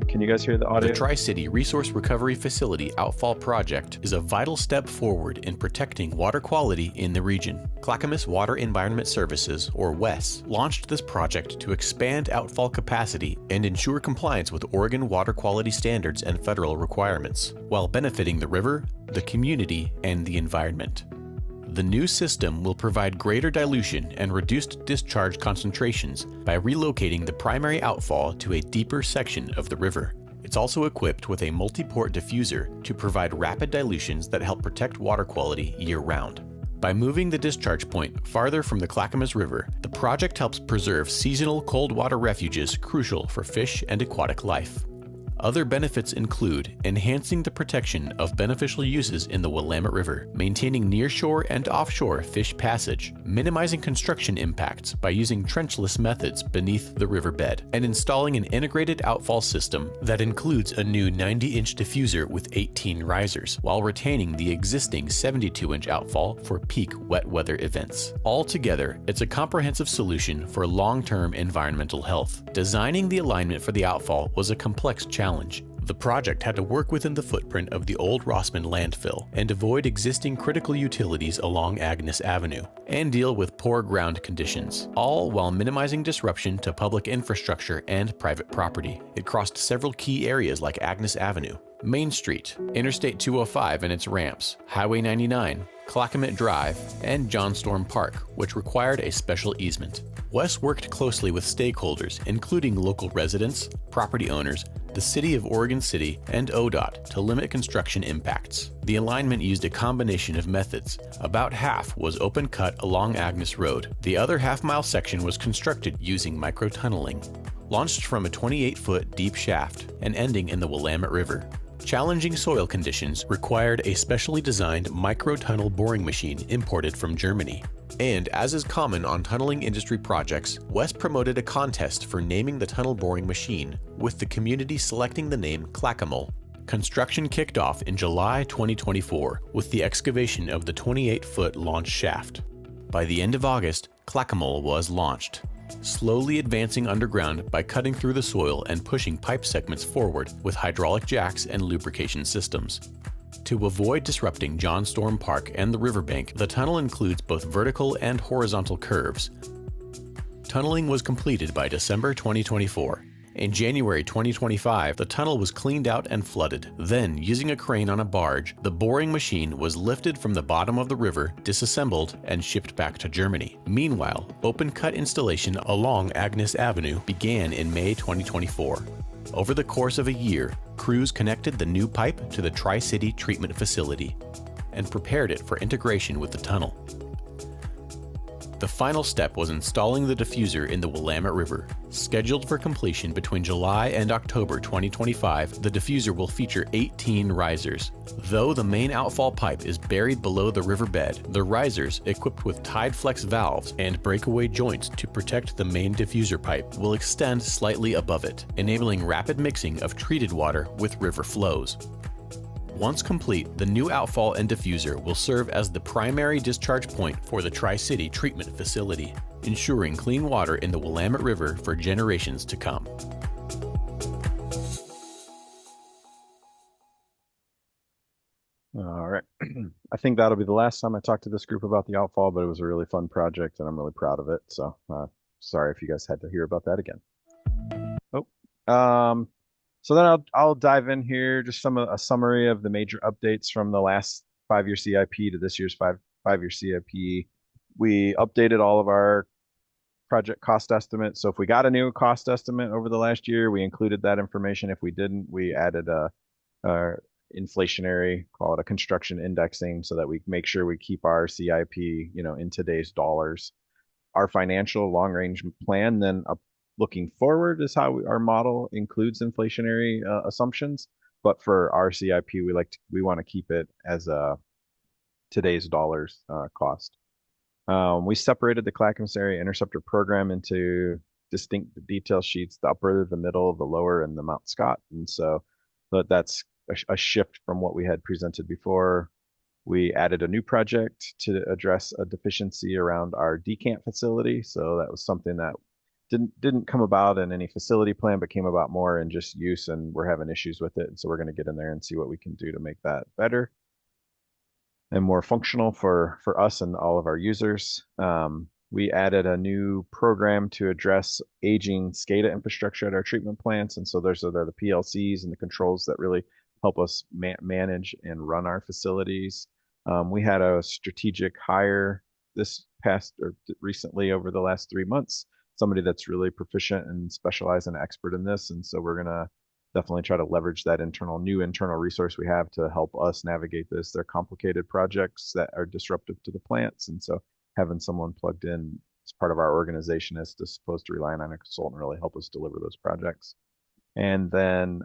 Can you guys hear the audio? The Tri-City Resource Recovery Facility Outfall Project is a vital step forward in protecting water quality in the region. Clackamas Water Environment Services, or WES, launched this project to expand outfall capacity and ensure compliance with Oregon water quality standards and federal requirements, while benefiting the river, the community, and the environment. The new system will provide greater dilution and reduced discharge concentrations by relocating the primary outfall to a deeper section of the river. It's also equipped with a multi-port diffuser to provide rapid dilutions that help protect water quality year-round. By moving the discharge point farther from the Clackamas River, the project helps preserve seasonal cold water refuges crucial for fish and aquatic life. Other benefits include enhancing the protection of beneficial uses in the Willamette River, maintaining nearshore and offshore fish passage, minimizing construction impacts by using trenchless methods beneath the riverbed, and installing an integrated outfall system that includes a new 90-inch diffuser with 18 risers, while retaining the existing 72-inch outfall for peak wet weather events. Altogether, it's a comprehensive solution for long-term environmental health. Designing the alignment for the outfall was a complex challenge. The project had to work within the footprint of the old Rossman landfill and avoid existing critical utilities along Agnes Avenue, and deal with poor ground conditions, all while minimizing disruption to public infrastructure and private property. It crossed several key areas like Agnes Avenue, Main Street, Interstate 205 and its ramps, Highway 99, Clackamas Drive, and John Storm Park, which required a special easement. WES worked closely with stakeholders, including local residents, property owners, the City of Oregon City, and ODOT to limit construction impacts. The alignment used a combination of methods. About half was open cut along Agnes Road. The other half-mile section was constructed using microtunneling, launched from a 28-foot deep shaft and ending in the Willamette River. Challenging soil conditions required a specially designed microtunnel boring machine imported from Germany. And as is common on tunneling industry projects, WES promoted a contest for naming the tunnel boring machine, with the community selecting the name Clackamas. Construction kicked off in July 2024 with the excavation of the 28-foot launch shaft. By the end of August, Clackamas was launched, slowly advancing underground by cutting through the soil and pushing pipe segments forward with hydraulic jacks and lubrication systems. To avoid disrupting John Storm Park and the riverbank, the tunnel includes both vertical and horizontal curves. Tunneling was completed by December 2024. In January 2025, the tunnel was cleaned out and flooded. Then, using a crane on a barge, the boring machine was lifted from the bottom of the river, disassembled, and shipped back to Germany. Meanwhile, open cut installation along Agnes Avenue began in May 2024. Over the course of a year, crews connected the new pipe to the Tri-City treatment facility and prepared it for integration with the tunnel. The final step was installing the diffuser in the Willamette River. Scheduled for completion between July and October 2025, the diffuser will feature 18 risers. Though the main outfall pipe is buried below the riverbed, the risers, equipped with tide flex valves and breakaway joints to protect the main diffuser pipe, will extend slightly above it, enabling rapid mixing of treated water with river flows. Once complete, the new outfall and diffuser will serve as the primary discharge point for the Tri-City treatment facility, ensuring clean water in the Willamette River for generations to come. All right. I think that'll be the last time I talk to this group about the outfall, but it was a really fun project and I'm really proud of it. So sorry if you guys had to hear about that again. So then I'll dive in here, just a summary of the major updates from the last 5-year CIP to this year's five-year CIP. We updated all of our project cost estimates. So if we got a new cost estimate over the last year, we included that information. If we didn't, we added a inflationary, call it a construction indexing, so that we make sure we keep our CIP, in today's dollars. Our financial long-range plan then looking forward is how our model includes inflationary assumptions, but for our CIP, we want to keep it as today's dollars cost. We separated the Clackamas Area Interceptor program into distinct detail sheets: the upper, the middle, the lower, and the Mount Scott. And so that's a shift from what we had presented before. We added a new project to address a deficiency around our decant facility. So that was something that didn't come about in any facility plan, but came about more in just use, and we're having issues with it. And so we're going to get in there and see what we can do to make that better and more functional for us and all of our users. We added a new program to address aging SCADA infrastructure at our treatment plants. And so those are the PLCs and the controls that really help us manage and run our facilities. We had a strategic hire recently over the last 3 months, somebody that's really proficient and specialized and expert in this. And so we're going to definitely try to leverage that new internal resource we have to help us navigate this. They're complicated projects that are disruptive to the plants. And so having someone plugged in as part of our organization as opposed to relying on a consultant really help us deliver those projects. And then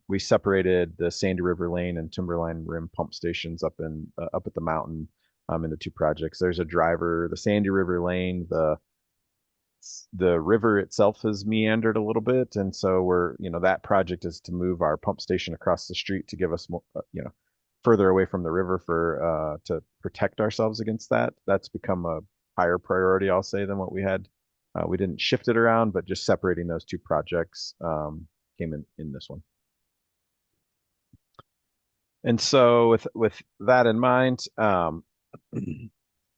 we separated the Sandy River Lane and Timberline Rim pump stations up at the mountain into two projects. There's a driver, the Sandy River Lane, the river itself has meandered a little bit, and so that project is to move our pump station across the street to give us more, further away from the river to protect ourselves against that. That's become a higher priority, I'll say, than what we had. We didn't shift it around, but just separating those two projects came in this one. And so with that in mind,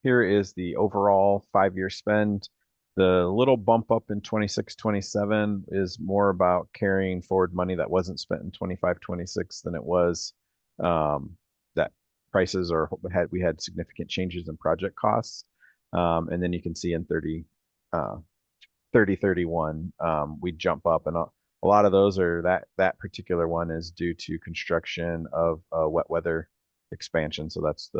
here is the overall 5-year spend. The little bump up in 26-27 is more about carrying forward money that wasn't spent in 25-26 than it was that prices we had significant changes in project costs. And then you can see in 30-31, we jump up, and a lot of those are that particular one is due to construction of a wet weather expansion. So that's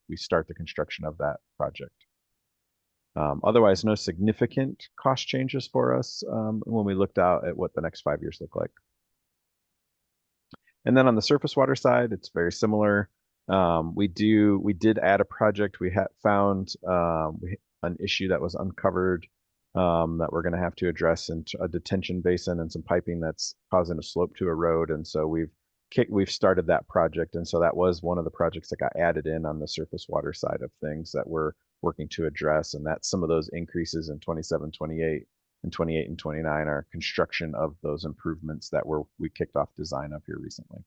we start the construction of that project. Otherwise, no significant cost changes for us when we looked out at what the next 5 years look like. And then on the surface water side, it's very similar. We did add a project. We had found an issue that was uncovered that we're going to have to address in a detention basin and some piping that's causing a slope to erode. And so we've started that project. And so that was one of the projects that got added in on the surface water side of things that we're working to address. And that's some of those increases in 27, 28, and 28 and 29 are construction of those improvements that we kicked off design of here recently.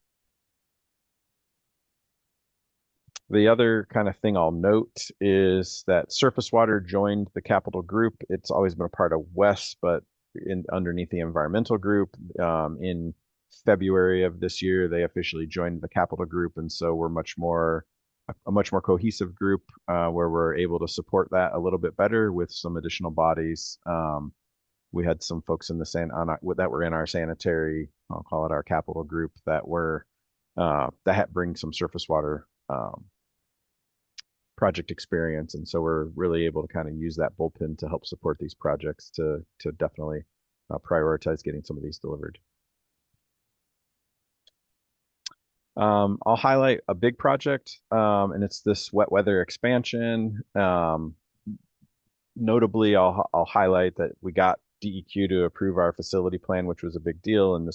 The other kind of thing I'll note is that surface water joined the capital group. It's always been a part of WES, but underneath the environmental group. In February of this year, they officially joined the capital group, and so we're a much more cohesive group where we're able to support that a little bit better with some additional bodies. We had some folks in that were in our sanitary, I'll call it our capital group, that were that bring some surface water project experience, and so we're really able to kind of use that bullpen to help support these projects to definitely prioritize getting some of these delivered. I'll highlight a big project, and it's this wet weather expansion. Notably, I'll highlight that we got DEQ to approve our facility plan, which was a big deal, and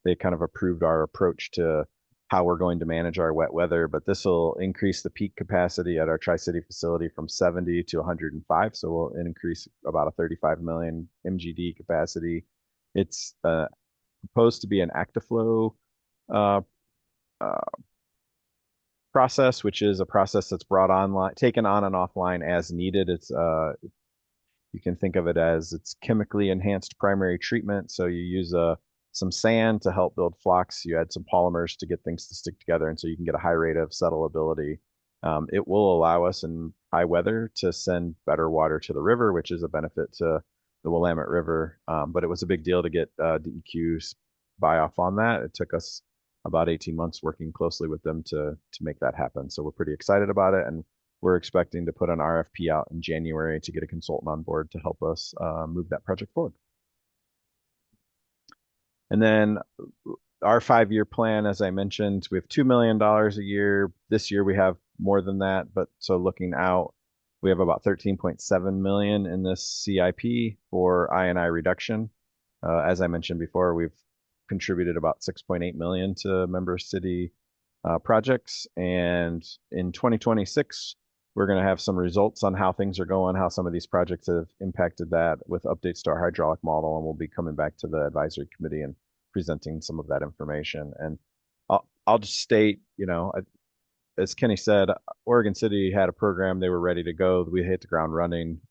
they kind of approved our approach to how we're going to manage our wet weather. But this will increase the peak capacity at our Tri-City facility from 70 to 105, so we'll increase about a 35 million MGD capacity. It's proposed to be an ActiFlow process, which is a process that's taken on and offline as needed. It's you can think of it as it's chemically enhanced primary treatment. So you use some sand to help build flocks. You add some polymers to get things to stick together, and so you can get a high rate of settleability. It will allow us in high weather to send better water to the river, which is a benefit to the Willamette River. But it was a big deal to get DEQ's buy-off on that. It took us about 18 months working closely with them to make that happen. So we're pretty excited about it, and we're expecting to put an RFP out in January to get a consultant on board to help us move that project forward. And then our 5-year plan, as I mentioned, we have $2 million a year. This year we have more than that, but so looking out, we have about 13.7 million in this CIP for I&I reduction. As I mentioned before, we've contributed about 6.8 million to member city projects, and in 2026 we're going to have some results on how things are going, how some of these projects have impacted that with updates to our hydraulic model, and we'll be coming back to the advisory committee and presenting some of that information. And I'll just state, as Kenny said, Oregon City had a program, they were ready to go, we hit the ground running.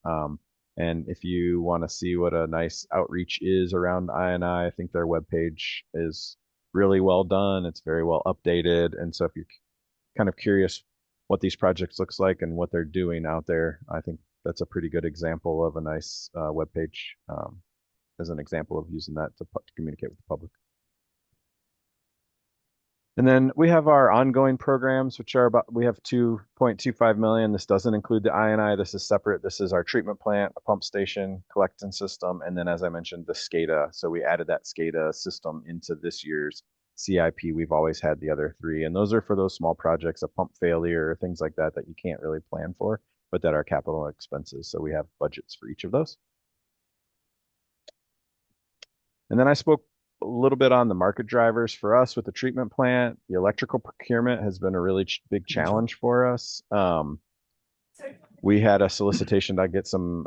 And if you want to see what a nice outreach is around I&I think their webpage is really well done. It's very well updated. And so if you're kind of curious what these projects looks like and what they're doing out there, I think that's a pretty good example of a nice webpage as an example of using that to communicate with the public. And then we have our ongoing programs, which are we have 2.25 million. This doesn't include the I&I. This is separate. This is our treatment plant, a pump station, collection system, and then, as I mentioned, the SCADA. So we added that SCADA system into this year's CIP. We've always had the other 3, and those are for those small projects, a pump failure, things like that you can't really plan for, but that are capital expenses. So we have budgets for each of those. And then I spoke a little bit on the market drivers for us with the treatment plant. The electrical procurement has been a really big challenge for us. We had a solicitation to get some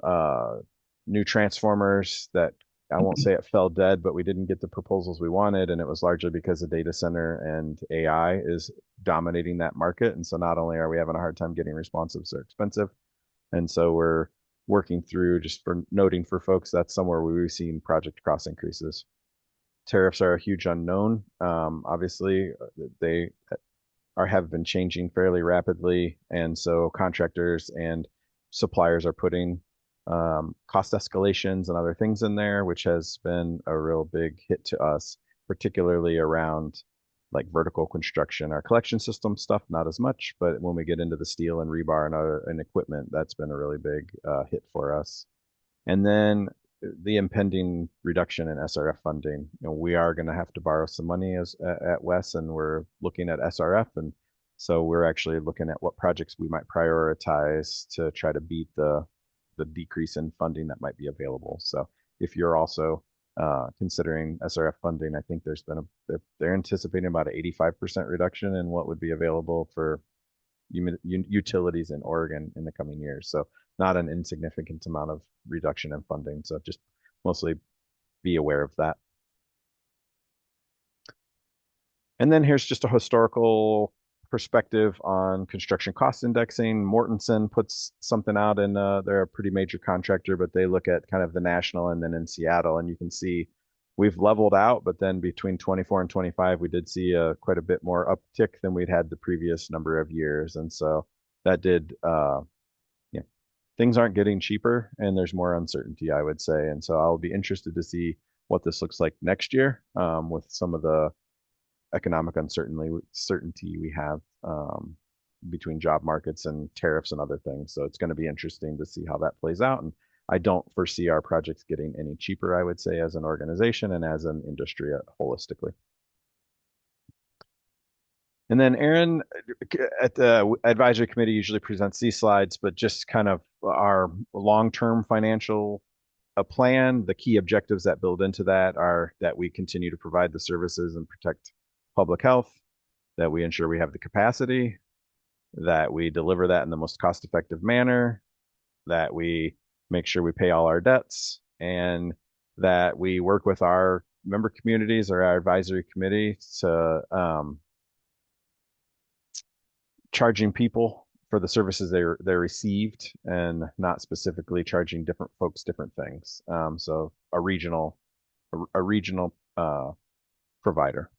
new transformers that I won't say it fell dead, but we didn't get the proposals we wanted, and it was largely because the data center and AI is dominating that market. And so not only are we having a hard time getting responsives, they're expensive. And so we're working through, just for noting for folks, that's somewhere where we've seen project cost increases. Tariffs are a huge unknown. Obviously, they have been changing fairly rapidly, and so contractors and suppliers are putting cost escalations and other things in there, which has been a real big hit to us, particularly around like vertical construction. Our collection system stuff, not as much, but when we get into the steel and rebar and equipment, that's been a really big hit for us. And then the impending reduction in SRF funding. We are going to have to borrow some money at WES, and we're looking at SRF, and so we're actually looking at what projects we might prioritize to try to beat the decrease in funding that might be available. So if you're also considering SRF funding, I think they're anticipating about an 85% reduction in what would be available for utilities in Oregon in the coming years. So not an insignificant amount of reduction in funding. So just mostly be aware of that. And then here's just a historical perspective on construction cost indexing. Mortensen puts something out in, they're a pretty major contractor, but they look at kind of the national and then in Seattle, and you can see we've leveled out, but then between 24 and 25, we did see quite a bit more uptick than we'd had the previous number of years. And so that did, yeah, things aren't getting cheaper and there's more uncertainty, I would say. And so I'll be interested to see what this looks like next year with some of the economic certainty we have between job markets and tariffs and other things. So it's going to be interesting to see how that plays out. And I don't foresee our projects getting any cheaper, I would say, as an organization and as an industry holistically. And then Aaron at the advisory committee usually presents these slides, but just kind of our long-term financial plan. The key objectives that build into that are that we continue to provide the services and protect public health, that we ensure we have the capacity, that we deliver that in the most cost-effective manner, that we make sure we pay all our debts, and that we work with our member communities or our advisory committee to charging people for the services they received and not specifically charging different folks different things. So a regional provider.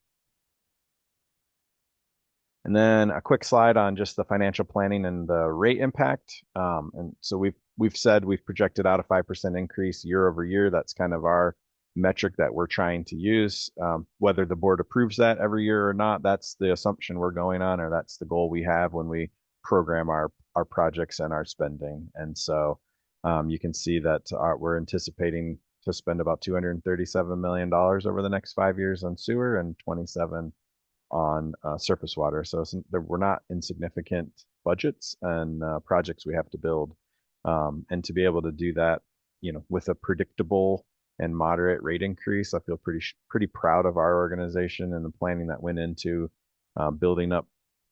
And then a quick slide on just the financial planning and the rate impact. And so we've said we've projected out a 5% increase year over year. That's kind of our metric that we're trying to use. Whether the board approves that every year or not, that's the assumption we're going on, or that's the goal we have when we program our projects and our spending. And so you can see that we're anticipating to spend about $237 million over the next 5 years on sewer and 27 on surface water. So we're not insignificant budgets and projects we have to build. And to be able to do that, with a predictable and moderate rate increase, I feel pretty proud of our organization and the planning that went into building up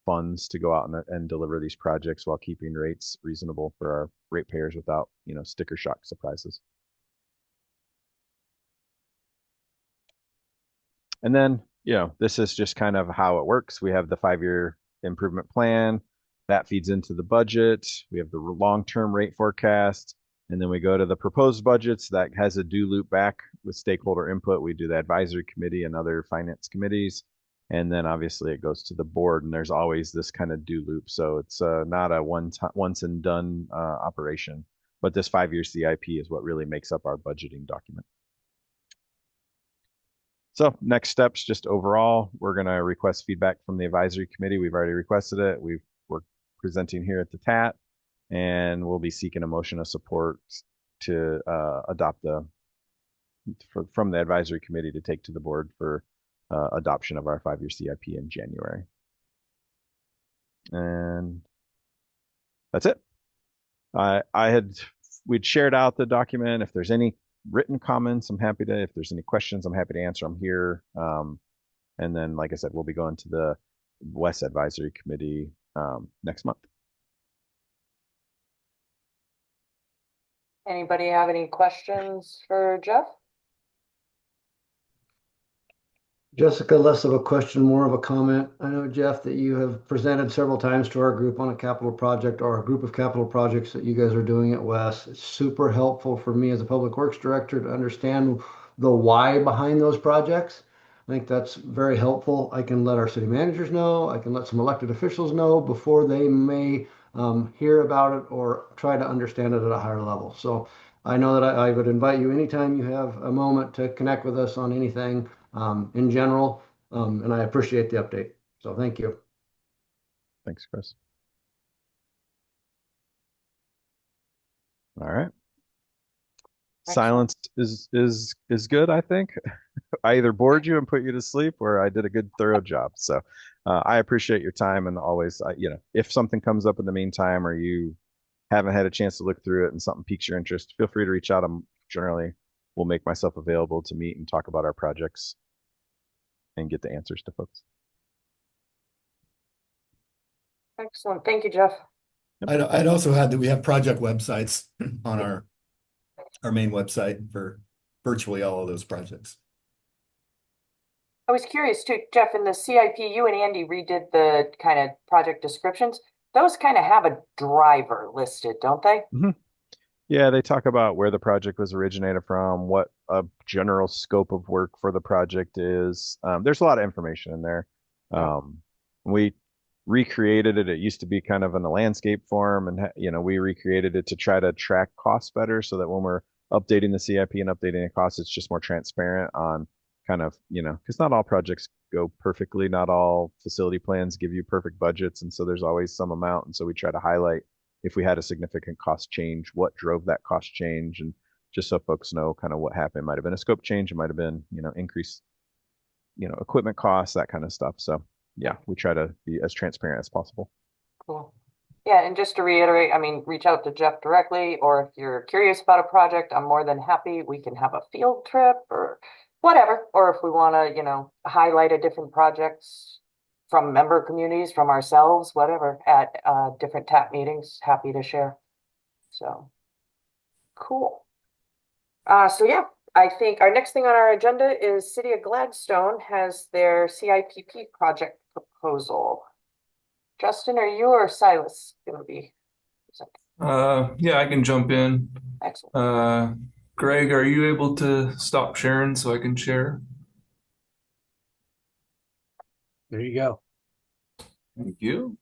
funds to go out and deliver these projects while keeping rates reasonable for our ratepayers without, sticker shock surprises. And then, this is just kind of how it works. We have the 5-year improvement plan that feeds into the budget. We have the long-term rate forecast, and then we go to the proposed budgets that has a do loop back with stakeholder input. We do the advisory committee and other finance committees. And then obviously it goes to the board, and there's always this kind of do loop. So it's not a once and done operation, but this 5-year CIP is what really makes up our budgeting document. So next steps, just overall, we're going to request feedback from the advisory committee. We've already requested it. We're presenting here at the TAT, and we'll be seeking a motion of support to adopt from the advisory committee to take to the board for adoption of our 5-year CIP in January. And that's it. We'd shared out the document. If there's any written comments, if there's any questions, I'm happy to answer them here. And then, like I said, we'll be going to the WES advisory committee next month. Anybody have any questions for Jeff? Jessica, less of a question, more of a comment. I know, Jeff, that you have presented several times to our group on a capital project or a group of capital projects that you guys are doing at WES. It's super helpful for me as a public works director to understand the why behind those projects. I think that's very helpful. I can let our city managers know. I can let some elected officials know before they may hear about it or try to understand it at a higher level. So I know that I would invite you anytime you have a moment to connect with us on anything in general, and I appreciate the update. So thank you. Thanks, Chris. All right. Silence is good, I think. I either bored you and put you to sleep, or I did a good, thorough job. So I appreciate your time, and always, if something comes up in the meantime, or you haven't had a chance to look through it and something piques your interest, feel free to reach out. I'm generally will make myself available to meet and talk about our projects and get the answers to folks. Excellent. Thank you, Jeff. I'd also add that we have project websites on our main website for virtually all of those projects. I was curious too, Jeff, in the CIP, you and Andy redid the kind of project descriptions. Those kind of have a driver listed, don't they? Mhm. Yeah, they talk about where the project was originated from, what a general scope of work for the project is. There's a lot of information in there. We recreated it. It used to be kind of in a landscape form, and we recreated it to try to track costs better, so that when we're updating the CIP and updating the costs, it's just more transparent on kind of, because not all projects go perfectly, not all facility plans give you perfect budgets, and so there's always some amount, and so we try to highlight if we had a significant cost change, what drove that cost change, and just so folks know kind of what happened. It might have been a scope change, it might have been, increased, equipment costs, that kind of stuff. So yeah, we try to be as transparent as possible. Cool. Yeah, and just to reiterate, I mean, reach out to Jeff directly, or if you're curious about a project, I'm more than happy. We can have a field trip or whatever. Or if we want to, highlight a different projects from member communities, from ourselves, whatever, at different TAP meetings, happy to share. So cool. So yeah, I think our next thing on our agenda is City of Gladstone has their CIPP project proposal. Justin, are you or Silas going to be presenting? Yeah, I can jump in. Excellent. Greg, are you able to stop sharing so I can share? There you go. Thank you.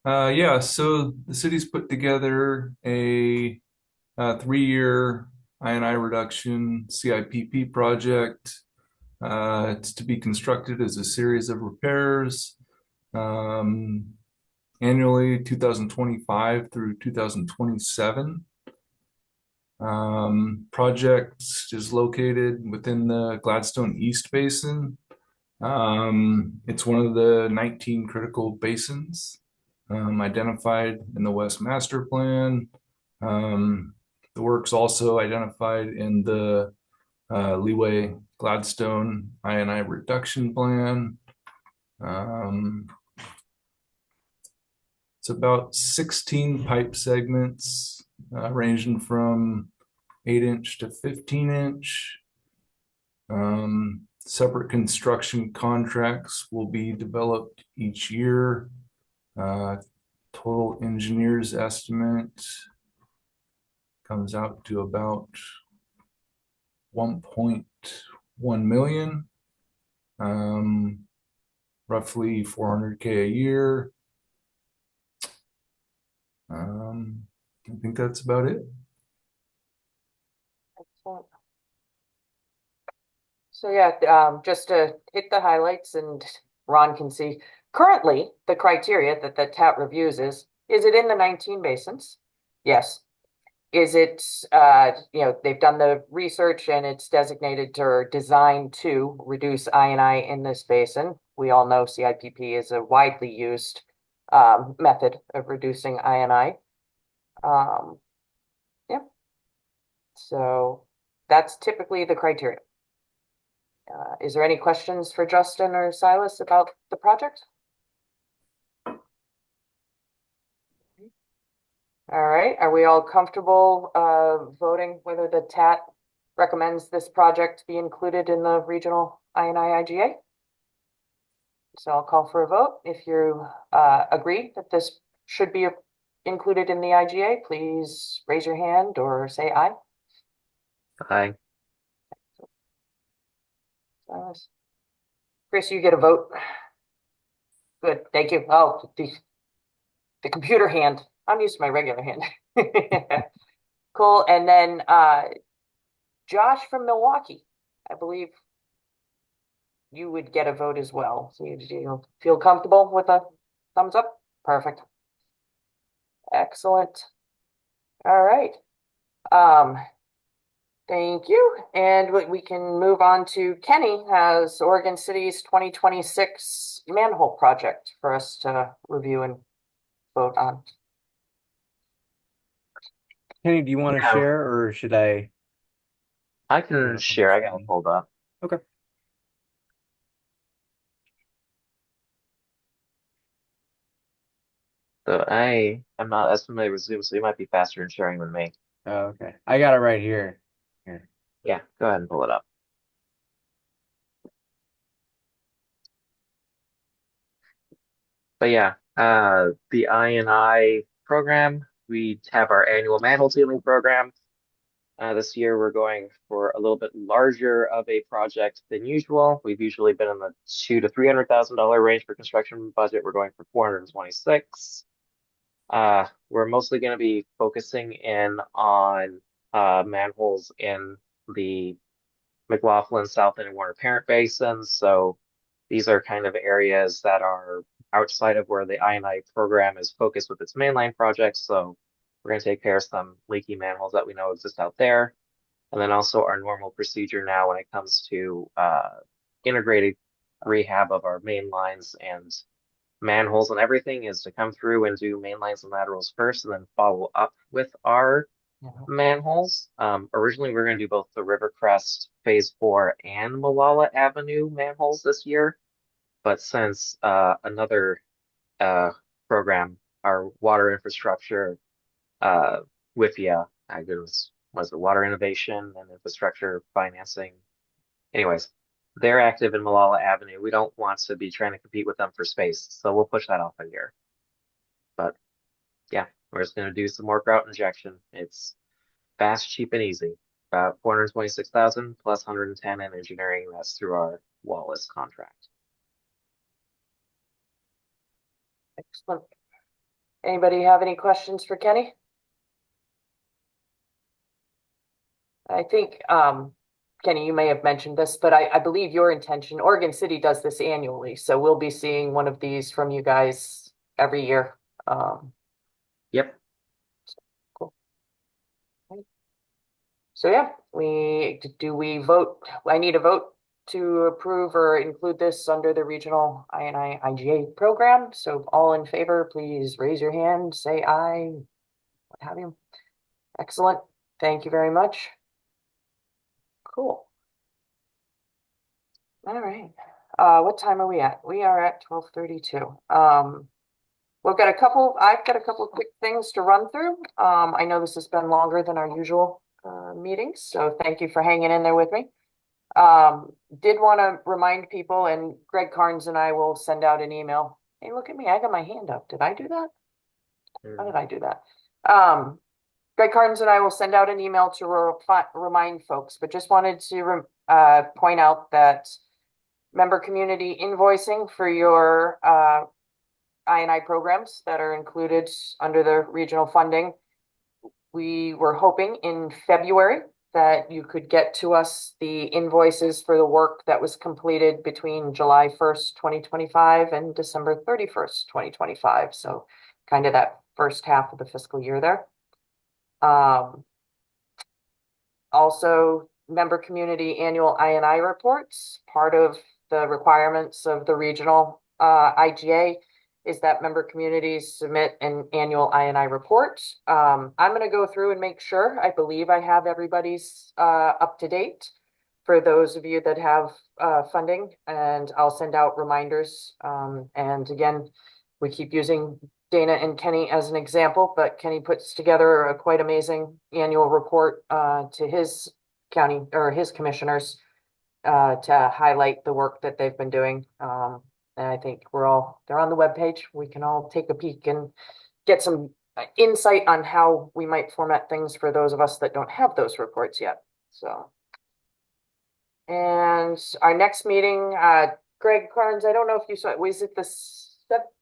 Yeah, so the city's put together a 3-year I&I reduction CIPP project. It's to be constructed as a series of repairs annually 2025 through 2027. Project is located within the Gladstone East Basin. It's one of the 19 critical basins identified in the WES Master Plan. The work's also identified in the Leeway Gladstone I&I reduction plan. It's about 16 pipe segments ranging from 8-inch to 15-inch. Separate construction contracts will be developed each year. Total engineer's estimate comes out to about 1.1 million, roughly 400K a year. I think that's about it. Excellent. So yeah, just to hit the highlights, and Ron can see currently the criteria that the TAP reviews is it in the 19 basins? Yes. Is it, they've done the research and it's designated or designed to reduce I&I in this basin. We all know CIPP is a widely used method of reducing I&I. Yeah. So that's typically the criteria. Is there any questions for Justin or Silas about the project? All right, are we all comfortable voting whether the TAT recommends this project be included in the regional I&I IGA? So I'll call for a vote. If you agree that this should be included in the IGA, please raise your hand or say aye. Aye. Chris, you get a vote. Good, thank you. Oh, the computer hand. I'm used to my regular hand. Cool, and then Josh from Milwaukee, I believe you would get a vote as well. So you feel comfortable with a thumbs up? Perfect. Excellent. All right. Thank you. And we can move on to Kenny has Oregon City's 2026 manhole project for us to review and vote on. Kenny, do you want to Yeah. share or should I? I can share. I got it pulled up. Okay. So I'm not as familiar with Zoom, so you might be faster in sharing than me. Oh, okay. I got it right here. Here. Yeah, go ahead and pull it up. But yeah, the I&I program, we have our annual manhole sealing program. This year we're going for a little bit larger of a project than usual. We've usually been in the $200,000 to $300,000 range for construction budget. We're going for 426. We're mostly going to be focusing in on manholes in the McLaughlin, South, and Warner Parent basins. So these are kind of areas that are outside of where the I&I program is focused with its mainline projects. So we're going to take care of some leaky manholes that we know exist out there. And then also our normal procedure now when it comes to integrated rehab of our main lines and manholes and everything is to come through and do main lines and laterals first and then follow up with our manholes. Originally, we were going to do both the Rivercrest Phase 4 and Malala Avenue manholes this year. But since another program, our water infrastructure, WIFIA, was the Water Innovation and Infrastructure Financing. Anyways, they're active in Malala Avenue. We don't want to be trying to compete with them for space, so we'll push that off a year. But yeah, we're just going to do some more grout injection. It's fast, cheap, and easy. About 426,000 plus 110 in engineering. That's through our WES contract. Excellent. Anybody have any questions for Kenny? I think, Kenny, you may have mentioned this, but I believe your intention, Oregon City does this annually, so we'll be seeing one of these from you guys every year. Yep. Cool. Right. So yeah, do we vote? I need a vote to approve or include this under the regional I&I IGA program. So all in favor, please raise your hand, say aye, what have you. Excellent. Thank you very much. Cool. All right. What time are we at? We are at 12:32. I've got a couple quick things to run through. I know this has been longer than our usual meetings, so thank you for hanging in there with me. Did want to remind people, and Greg Carnes and I will send out an email. Hey, look at me, I got my hand up. Did I do that? How did I do that? Greg Carnes and I will send out an email to remind folks, but just wanted to point out that member community invoicing for your I&I programs that are included under the regional funding. We were hoping in February that you could get to us the invoices for the work that was completed between July 1st, 2025 and December 31st, 2025. So kind of that first half of the fiscal year there. Also, member community annual I&I reports. Part of the requirements of the regional IGA is that member communities submit an annual I&I report. I'm going to go through and make sure. I believe I have everybody's up to date for those of you that have funding, and I'll send out reminders. And again, we keep using Dana and Kenny as an example, but Kenny puts together a quite amazing annual report to his county or his commissioners to highlight the work that they've been doing. And I think they're on the webpage. We can all take a peek and get some insight on how we might format things for those of us that don't have those reports yet. So, and our next meeting, Greg Carnes, I don't know if you saw it, was it the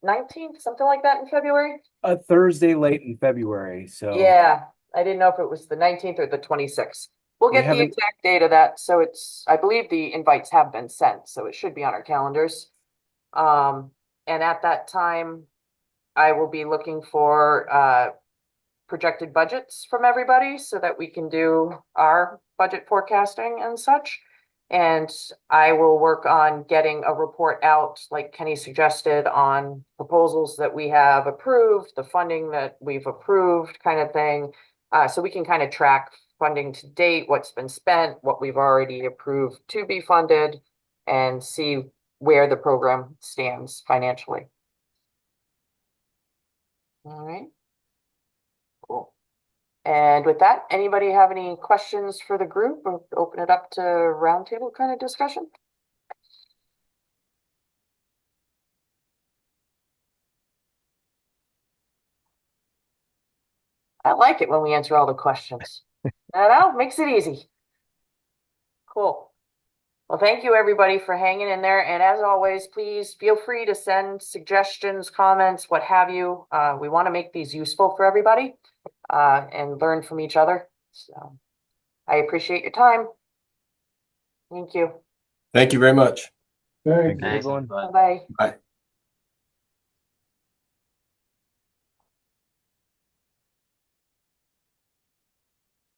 19th, something like that in February? A Thursday late in February, so. Yeah, I didn't know if it was the 19th or the 26th. We'll get the exact date of that. So I believe the invites have been sent, so it should be on our calendars. And at that time, I will be looking for projected budgets from everybody so that we can do our budget forecasting and such. And I will work on getting a report out, like Kenny suggested, on proposals that we have approved, the funding that we've approved, kind of thing. So we can kind of track funding to date, what's been spent, what we've already approved to be funded, and see where the program stands financially. All right. Cool. And with that, anybody have any questions for the group, or open it up to roundtable kind of discussion? I like it when we answer all the questions. That makes it easy. Cool. Well, thank you everybody for hanging in there. And as always, please feel free to send suggestions, comments, what have you. We want to make these useful for everybody and learn from each other. So I appreciate your time. Thank you. Thank you very much. Thanks. Thanks, everyone. everyone. Bye-bye. Bye.